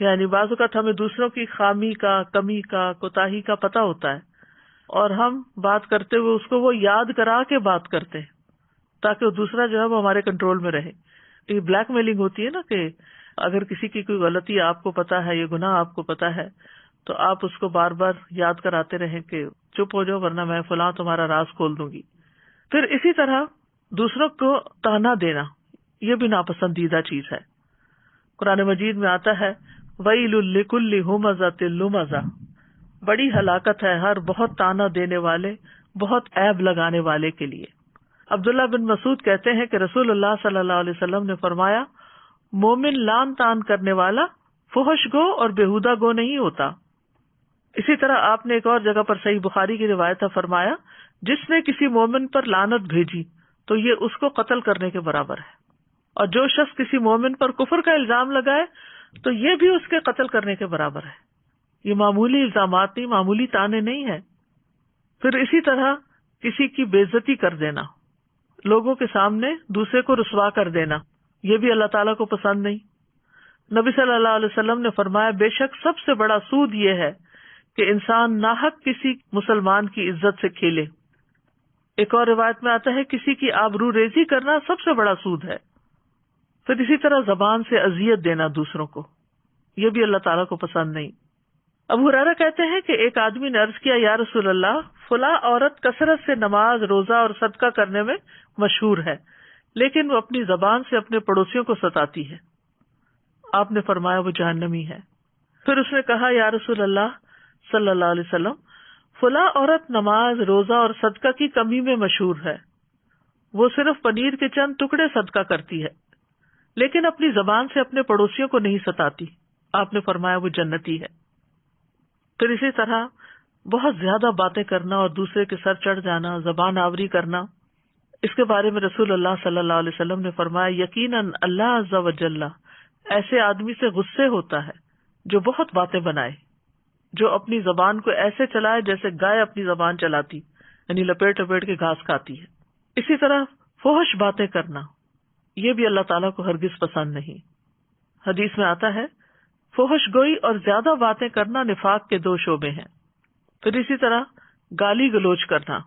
یعنی بعض اوقات ہمیں دوسروں کی خامی کا، کمی کا، کوتاہی کا پتہ ہوتا ہے اور ہم بات کرتے ہوئے اس کو وہ یاد کرا کے بات کرتے ہیں تاکہ وہ دوسرا جو ہے وہ ہمارے کنٹرول میں رہے۔ یہ بلیک میلنگ ہوتی ہے نا، کہ اگر کسی کی کوئی غلطی آپ کو پتا ہے، یہ گناہ آپ کو پتا ہے، تو آپ اس کو بار بار یاد کراتے رہیں کہ چپ ہو جاؤ ورنہ میں فلاں تمہارا راز کھول دوں گی۔ پھر اسی طرح دوسروں کو طعنہ دینا یہ بھی ناپسندیدہ چیز ہے۔ قرآن مجید میں آتا ہے وَيْلٌ لِكُلِّ ہُمَزَةٍ لُمَزَةٍ، بڑی ہلاکت ہے ہر بہت طعنہ دینے والے، بہت عیب لگانے والے کے لیے۔ عبداللہ بن مسعود کہتے ہیں کہ رسول اللہ صلی اللہ علیہ وسلم نے فرمایا مومن لان تان کرنے والا فحش گو اور بےہودہ گو نہیں ہوتا۔ اسی طرح آپ نے ایک اور جگہ پر صحیح بخاری کی روایت ہے فرمایا جس نے کسی مومن پر لعنت بھیجی تو یہ اس کو قتل کرنے کے برابر ہے، اور جو شخص کسی مومن پر کفر کا الزام لگائے تو یہ بھی اس کے قتل کرنے کے برابر ہے۔ یہ معمولی الزامات نہیں، معمولی طعنے نہیں ہے۔ پھر اسی طرح کسی کی بے عزتی کر دینا، لوگوں کے سامنے دوسرے کو رسوا کر دینا، یہ بھی اللہ تعالیٰ کو پسند نہیں۔ نبی صلی اللہ علیہ وسلم نے فرمایا بے شک سب سے بڑا سود یہ ہے کہ انسان ناحق کسی مسلمان کی عزت سے کھیلے۔ ایک اور روایت میں آتا ہے کسی کی آبرو ریزی کرنا سب سے بڑا سود ہے۔ پھر اسی طرح زبان سے اذیت دینا دوسروں کو، یہ بھی اللہ تعالیٰ کو پسند نہیں۔ ابو ہریرہ کہتے ہیں کہ ایک آدمی نے عرض کیا یا رسول اللہ فلاں عورت کثرت سے نماز، روزہ اور صدقہ کرنے میں مشہور ہے، لیکن وہ اپنی زبان سے اپنے پڑوسیوں کو ستاتی ہے۔ آپ نے فرمایا وہ جہنمی ہے۔ پھر اس نے کہا یا رسول اللہ صلی اللہ علیہ وسلم فلاں عورت نماز، روزہ اور صدقہ کی کمی میں مشہور ہے، وہ صرف پنیر کے چند ٹکڑے صدقہ کرتی ہے لیکن اپنی زبان سے اپنے پڑوسیوں کو نہیں ستاتی۔ آپ نے فرمایا وہ جنتی ہے۔ پھر اسی طرح بہت زیادہ باتیں کرنا اور دوسرے کے سر چڑھ جانا، زبان آوری کرنا، اس کے بارے میں رسول اللہ صلی اللہ علیہ وسلم نے فرمایا یقیناً اللہ عز و جل ایسے آدمی سے غصے ہوتا ہے جو بہت باتیں بنائے، جو اپنی زبان کو ایسے چلائے جیسے گائے اپنی زبان چلاتی، یعنی لپیٹ لپیٹ کے گھاس کھاتی ہے۔ اسی طرح فحش باتیں کرنا یہ بھی اللہ تعالیٰ کو ہرگز پسند نہیں۔ حدیث میں آتا ہے فحش گوئی اور زیادہ باتیں کرنا نفاق کے 2 شعبے ہیں۔ پھر اسی طرح گالی گلوچ کرنا،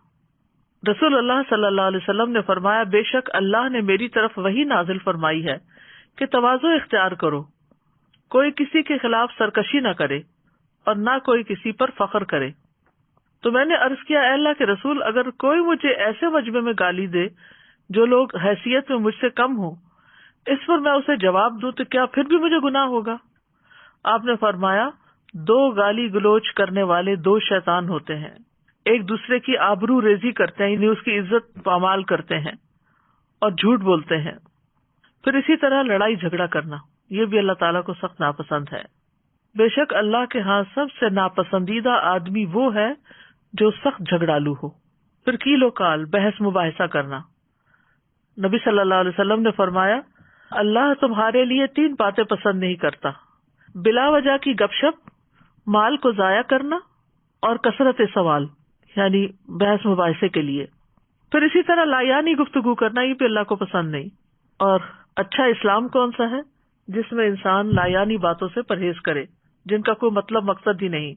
رسول اللہ صلی اللہ علیہ وسلم نے فرمایا بے شک اللہ نے میری طرف وحی نازل فرمائی ہے کہ تواضع اختیار کرو، کوئی کسی کے خلاف سرکشی نہ کرے اور نہ کوئی کسی پر فخر کرے۔ تو میں نے عرض کیا، اے اللہ کے رسول، اگر کوئی مجھے ایسے مجمع میں گالی دے جو لوگ حیثیت میں مجھ سے کم ہوں، اس پر میں اسے جواب دوں تو کیا پھر بھی مجھے گناہ ہوگا؟ آپ نے فرمایا، دو گالی گلوچ کرنے والے دو شیطان ہوتے ہیں، ایک دوسرے کی آبرو ریزی کرتے ہیں، یعنی اس کی عزت پامال کرتے ہیں اور جھوٹ بولتے ہیں۔ پھر اسی طرح لڑائی جھگڑا کرنا، یہ بھی اللہ تعالیٰ کو سخت ناپسند ہے۔ بے شک اللہ کے ہاں سب سے ناپسندیدہ آدمی وہ ہے جو سخت جھگڑالو ہو۔ پھر کیل و کال، بحث مباحثہ کرنا۔ نبی صلی اللہ علیہ وسلم نے فرمایا، اللہ تمہارے لیے 3 باتیں پسند نہیں کرتا: بلا وجہ کی گپ شپ، مال کو ضائع کرنا، اور کثرت سوال، یعنی بحث مباحثے کے لیے۔ پھر اسی طرح لایانی گفتگو کرنا، یہ بھی اللہ کو پسند نہیں۔ اور اچھا اسلام کون سا ہے؟ جس میں انسان لایانی باتوں سے پرہیز کرے جن کا کوئی مطلب مقصد ہی نہیں۔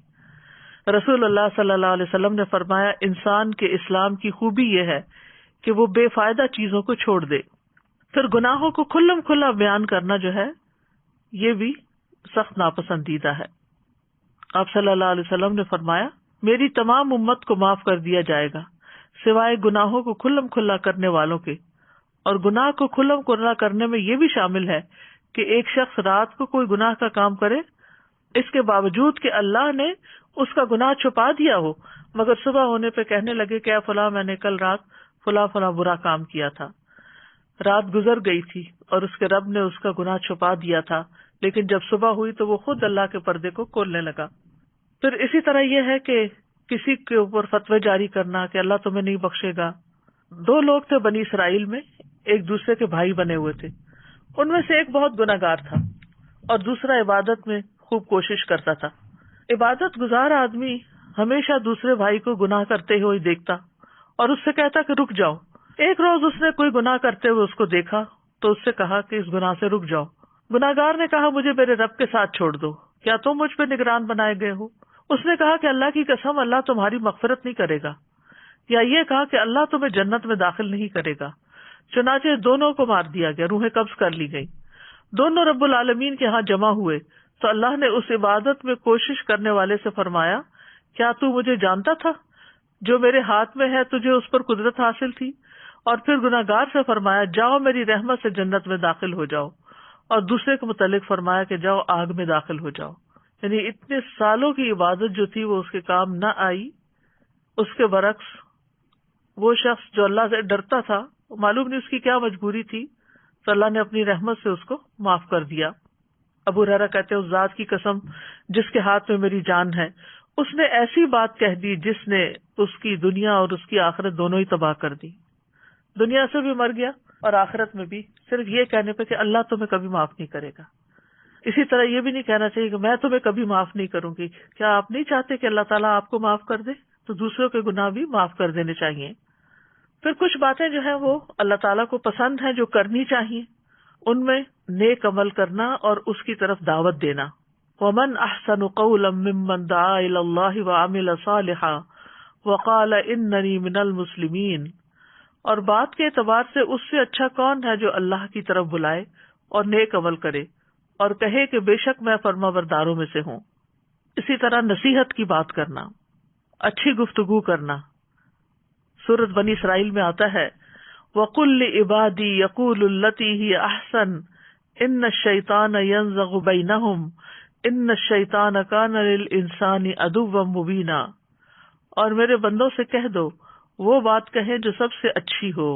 رسول اللہ صلی اللہ علیہ وسلم نے فرمایا، انسان کے اسلام کی خوبی یہ ہے کہ وہ بے فائدہ چیزوں کو چھوڑ دے۔ پھر گناہوں کو کھلم کھلا بیان کرنا جو ہے، یہ بھی سخت ناپسندیدہ ہے۔ آپ صلی اللہ علیہ وسلم نے فرمایا، میری تمام امت کو معاف کر دیا جائے گا سوائے گناہوں کو کھلم کھلا کرنے والوں کے۔ اور گناہ کو کھلم کھلا کرنے میں یہ بھی شامل ہے کہ ایک شخص رات کو کوئی گناہ کا کام کرے، اس کے باوجود کہ اللہ نے اس کا گناہ چھپا دیا ہو، مگر صبح ہونے پہ کہنے لگے کہ اے فلاں، میں نے کل رات فلاں فلاں برا کام کیا تھا۔ رات گزر گئی تھی اور اس کے رب نے اس کا گناہ چھپا دیا تھا، لیکن جب صبح ہوئی تو وہ خود اللہ کے پردے کو کھولنے لگا۔ پھر اسی طرح یہ ہے کہ کسی کے اوپر فتوی جاری کرنا کہ اللہ تمہیں نہیں بخشے گا۔ 2 لوگ تھے بنی اسرائیل میں، ایک دوسرے کے بھائی بنے ہوئے تھے۔ ان میں سے ایک بہت گناہگار تھا اور دوسرا عبادت میں خوب کوشش کرتا تھا۔ عبادت گزار آدمی ہمیشہ دوسرے بھائی کو گناہ کرتے ہوئے دیکھتا اور اس سے کہتا کہ رک جاؤ۔ ایک روز اس نے کوئی گناہ کرتے ہوئے اس کو دیکھا تو اس سے کہا کہ اس گناہ سے رک جاؤ۔ گناہگار نے کہا، مجھے میرے رب کے ساتھ چھوڑ دو، کیا تم مجھ پہ نگران بنائے گئے ہو؟ اس نے کہا کہ اللہ کی قسم، اللہ تمہاری مغفرت نہیں کرے گا، یا یہ کہا کہ اللہ تمہیں جنت میں داخل نہیں کرے گا۔ چنانچہ دونوں کو مار دیا گیا، روحیں قبض کر لی گئی۔ دونوں رب العالمین کے ہاں جمع ہوئے تو اللہ نے اس عبادت میں کوشش کرنے والے سے فرمایا، کیا تو مجھے جانتا تھا؟ جو میرے ہاتھ میں ہے تجھے اس پر قدرت حاصل تھی۔ اور پھر گناہگار سے فرمایا، جاؤ میری رحمت سے جنت میں داخل ہو جاؤ۔ اور دوسرے کے متعلق فرمایا کہ جاؤ آگ میں داخل ہو جاؤ۔ یعنی اتنے سالوں کی عبادت جو تھی وہ اس کے کام نہ آئی۔ اس کے برعکس وہ شخص جو اللہ سے ڈرتا تھا، معلوم نہیں اس کی کیا مجبوری تھی، تو اللہ نے اپنی رحمت سے اس کو معاف کر دیا۔ ابو ہریرہ کہتے ہیں، اس ذات کی قسم جس کے ہاتھ میں میری جان ہے، اس نے ایسی بات کہہ دی جس نے اس کی دنیا اور اس کی آخرت دونوں ہی تباہ کر دی۔ دنیا سے بھی مر گیا اور آخرت میں بھی، صرف یہ کہنے پہ کہ اللہ تمہیں کبھی معاف نہیں کرے گا۔ اسی طرح یہ بھی نہیں کہنا چاہیے کہ میں تمہیں کبھی معاف نہیں کروں گی۔ کیا آپ نہیں چاہتے کہ اللہ تعالیٰ آپ کو معاف کر دے؟ تو دوسروں کے گناہ بھی معاف کر دینے چاہیے۔ پھر کچھ باتیں جو ہیں وہ اللہ تعالیٰ کو پسند ہیں، جو کرنی چاہیے، ان میں نیک عمل کرنا اور اس کی طرف دعوت دینا۔ وَمَنْ أَحْسَنُ قَوْلًا مِّمَّنْ دَعَا إِلَى اللَّهِ وَعَمِلَ صَالِحًا وَقَالَ إِنَّنِي مِنَ الْمُسْلِمِينَ، اور بات کے اعتبار سے اس سے اچھا کون ہے جو اللہ کی طرف بلائے اور نیک عمل کرے اور کہے کہ بے شک میں فرما برداروں میں سے ہوں۔ اسی طرح نصیحت کی بات کرنا، اچھی گفتگو کرنا۔ سورۃ بنی اسرائیل میں آتا ہے، وَقُلْ لِعِبَادِي يَقُولُوا الَّتِي هِيَ أَحْسَنُ إِنَّ الشَّيْطَانَ يَنزَغُ بَيْنَهُمْ إِنَّ الشَّيْطَانَ كَانَ لِلْإِنسَانِ عَدُوًّا مُبِينًا، اور میرے بندوں سے کہہ دو وہ بات کہیں جو سب سے اچھی ہو،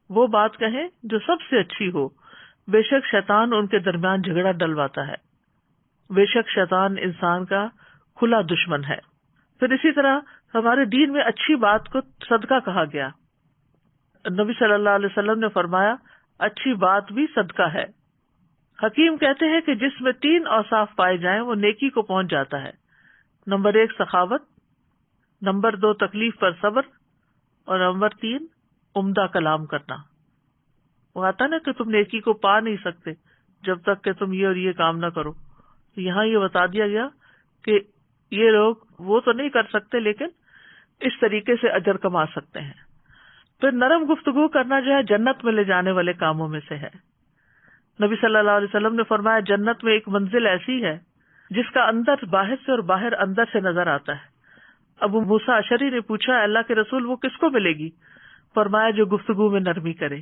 وہ بات کہیں جو سب سے اچھی ہو، بے شک شیطان ان کے درمیان جھگڑا ڈلواتا ہے، بے شک شیطان انسان کا کھلا دشمن ہے۔ پھر اسی طرح ہمارے دین میں اچھی بات کو صدقہ کہا گیا۔ نبی صلی اللہ علیہ وسلم نے فرمایا، اچھی بات بھی صدقہ ہے۔ حکیم کہتے ہیں کہ جس میں 3 اوصاف پائے جائیں وہ نیکی کو پہنچ جاتا ہے۔ نمبر 1 سخاوت، نمبر 2 تکلیف پر صبر، اور نمبر 3 عمدہ کلام کرنا۔ وہ آتا نا کہ تم نیکی کو پا نہیں سکتے جب تک کہ تم یہ اور یہ کام نہ کرو، تو یہاں یہ بتا دیا گیا کہ یہ لوگ وہ تو نہیں کر سکتے لیکن اس طریقے سے اجر کما سکتے ہیں۔ پھر نرم گفتگو کرنا جو ہے جنت میں لے جانے والے کاموں میں سے ہے۔ نبی صلی اللہ علیہ وسلم نے فرمایا، جنت میں ایک منزل ایسی ہے جس کا اندر باہر سے اور باہر اندر سے نظر آتا ہے، ابو موسیٰ اشعری نے پوچھا اللہ کے رسول وہ کس کو ملے گی؟ فرمایا جو گفتگو میں نرمی کرے،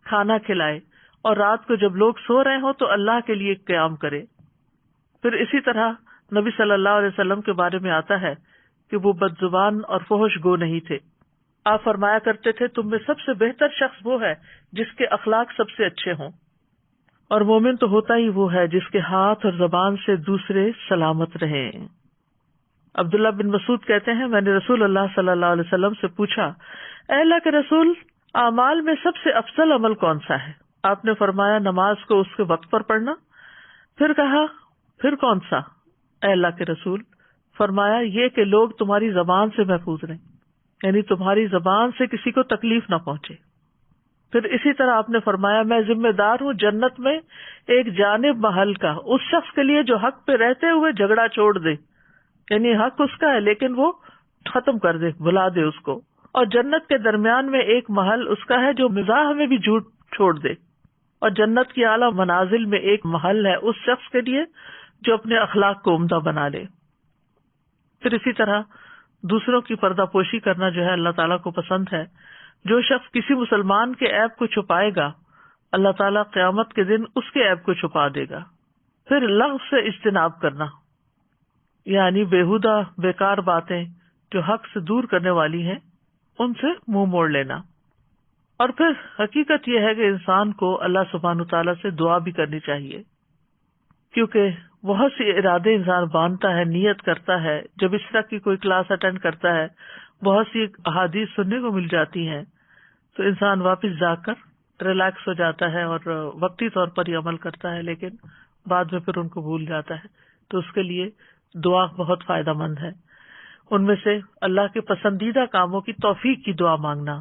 کھانا کھلائے اور رات کو جب لوگ سو رہے ہوں تو اللہ کے لیے قیام کرے۔ پھر اسی طرح نبی صلی اللہ علیہ وسلم کے بارے میں آتا ہے کہ وہ بد زبان اور فحش گو نہیں تھے۔ آپ فرمایا کرتے تھے تم میں سب سے بہتر شخص وہ ہے جس کے اخلاق سب سے اچھے ہوں، اور مومن تو ہوتا ہی وہ ہے جس کے ہاتھ اور زبان سے دوسرے سلامت رہیں۔ عبداللہ بن مسعود کہتے ہیں میں نے رسول اللہ صلی اللہ علیہ وسلم سے پوچھا اے اللہ کے رسول اعمال میں سب سے افضل عمل کون سا ہے؟ آپ نے فرمایا نماز کو اس کے وقت پر پڑھنا۔ پھر کہا پھر کون سا اے اللہ کے رسول؟ فرمایا یہ کہ لوگ تمہاری زبان سے محفوظ رہیں، یعنی تمہاری زبان سے کسی کو تکلیف نہ پہنچے۔ پھر اسی طرح آپ نے فرمایا میں ذمہ دار ہوں جنت میں ایک جانب محل کا اس شخص کے لیے جو حق پہ رہتے ہوئے جھگڑا چھوڑ دے، یعنی حق اس کا ہے لیکن وہ ختم کر دے، بھلا دے اس کو، اور جنت کے درمیان میں ایک محل اس کا ہے جو مزاح میں بھی جھوٹ چھوڑ دے، اور جنت کی اعلیٰ منازل میں ایک محل ہے اس شخص کے لیے جو اپنے اخلاق کو عمدہ بنا لے۔ پھر اسی طرح دوسروں کی پردہ پوشی کرنا جو ہے اللہ تعالیٰ کو پسند ہے۔ جو شخص کسی مسلمان کے عیب کو چھپائے گا اللہ تعالیٰ قیامت کے دن اس کے عیب کو چھپا دے گا۔ پھر لغو سے اجتناب کرنا، یعنی بیہودہ بیکار باتیں جو حق سے دور کرنے والی ہیں ان سے منہ موڑ لینا۔ اور پھر حقیقت یہ ہے کہ انسان کو اللہ سبحانہ تعالیٰ سے دعا بھی کرنی چاہیے، کیونکہ بہت سی ارادے انسان باندھتا ہے، نیت کرتا ہے، جب اس طرح کی کوئی کلاس اٹینڈ کرتا ہے بہت سی احادیث سننے کو مل جاتی ہیں تو انسان واپس جا کر ریلیکس ہو جاتا ہے اور وقتی طور پر ہی عمل کرتا ہے، لیکن بعد میں پھر ان کو بھول جاتا ہے۔ تو اس کے لیے دعا بہت فائدہ مند ہے۔ ان میں سے اللہ کے پسندیدہ کاموں کی توفیق کی دعا مانگنا،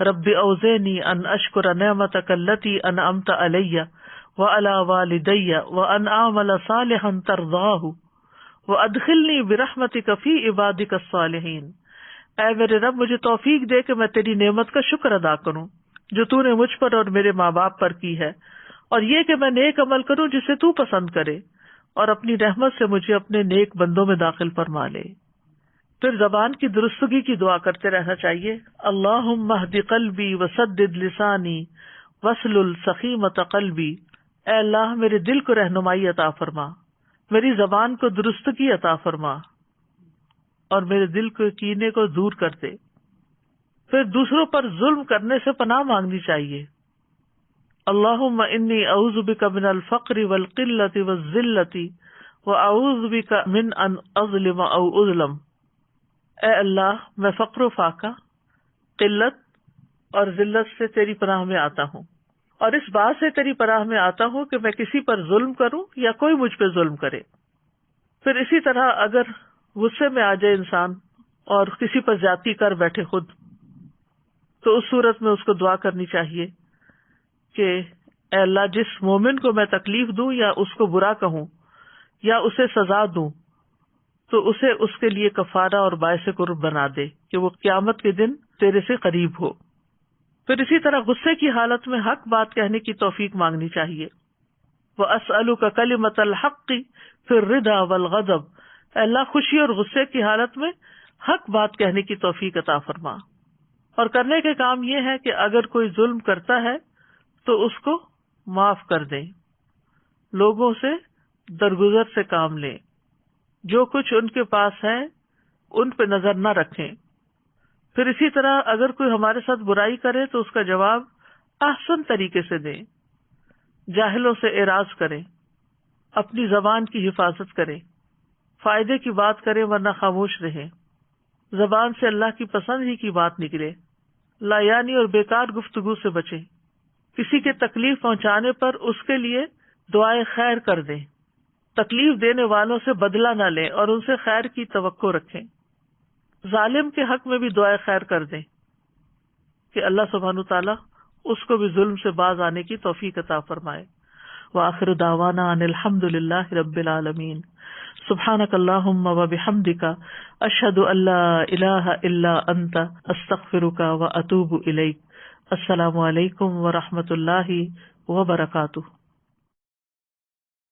رب اوزعنی ان اشکر نعمتک التی انعمت علی وعلی والدی وان اعمل صالحا ترضاہ وادخلنی برحمتک فی عبادک الصالحین۔ اے میرے رب مجھے توفیق دے کہ میں تیری نعمت کا شکر ادا کروں جو تو نے مجھ پر اور میرے ماں باپ پر کی ہے، اور یہ کہ میں نیک عمل کروں جسے تو پسند کرے، اور اپنی رحمت سے مجھے اپنے نیک بندوں میں داخل فرما لے۔ پھر زبان کی درستگی کی دعا کرتے رہنا چاہیے، اللہم اہد قلبی وسدد لسانی واسلل سخیمۃ قلبی۔ اے اللہ میرے دل کو رہنمائی عطا فرما، میری زبان کو درستگی عطا فرما، اور میرے دل کے کینے کو دور کر دے۔ پھر دوسروں پر ظلم کرنے سے پناہ مانگنی چاہیے، اللہم انی اعوذ بک من الفقر والقلۃ والذلۃ واعوذ بک من ان اظلم او اظلم۔ اے اللہ میں فقر و فاقہ، قلت اور ذلت سے تیری پناہ میں آتا ہوں، اور اس بات سے تیری پناہ میں آتا ہوں کہ میں کسی پر ظلم کروں یا کوئی مجھ پہ ظلم کرے۔ پھر اسی طرح اگر غصے میں آ جائے انسان اور کسی پر زیادتی کر بیٹھے خود، تو اس صورت میں اس کو دعا کرنی چاہیے کہ اے اللہ جس مومن کو میں تکلیف دوں یا اس کو برا کہوں یا اسے سزا دوں تو اسے اس کے لیے کفارہ اور باعث قرب بنا دے کہ وہ قیامت کے دن تیرے سے قریب ہو۔ پھر اسی طرح غصے کی حالت میں حق بات کہنے کی توفیق مانگنی چاہیے، وَأَسْأَلُكَ كَلِمَةَ الْحَقِّ فِي الرِّضَا وَالْغَضَبِ۔ اے اللہ خوشی اور غصے کی حالت میں حق بات کہنے کی توفیق عطا فرما۔ اور کرنے کے کام یہ ہے کہ اگر کوئی ظلم کرتا ہے تو اس کو معاف کر دیں، لوگوں سے درگزر سے کام لیں، جو کچھ ان کے پاس ہے ان پہ نظر نہ رکھیں۔ پھر اسی طرح اگر کوئی ہمارے ساتھ برائی کرے تو اس کا جواب احسن طریقے سے دیں، جاہلوں سے اعراض کریں، اپنی زبان کی حفاظت کریں، فائدے کی بات کریں ورنہ خاموش رہیں، زبان سے اللہ کی پسند ہی کی بات نکلے، لایانی اور بیکار گفتگو سے بچیں، کسی کے تکلیف پہنچانے پر اس کے لیے دعائے خیر کر دیں، تکلیف دینے والوں سے بدلہ نہ لیں اور ان سے خیر کی توقع رکھیں، ظالم کے حق میں بھی دعائے خیر کر دیں کہ اللہ سبحانہ تعالیٰ اس کو بھی ظلم سے باز آنے کی توفیق عطا فرمائے۔ وآخر دعوانا ان الحمد للہ رب العالمین۔ سبحانک اللہم وبحمدک، اشہد ان لا الہ الا انت، استغفرک واتوب الیک۔ السلام علیکم ورحمۃ اللہ وبرکاتہ۔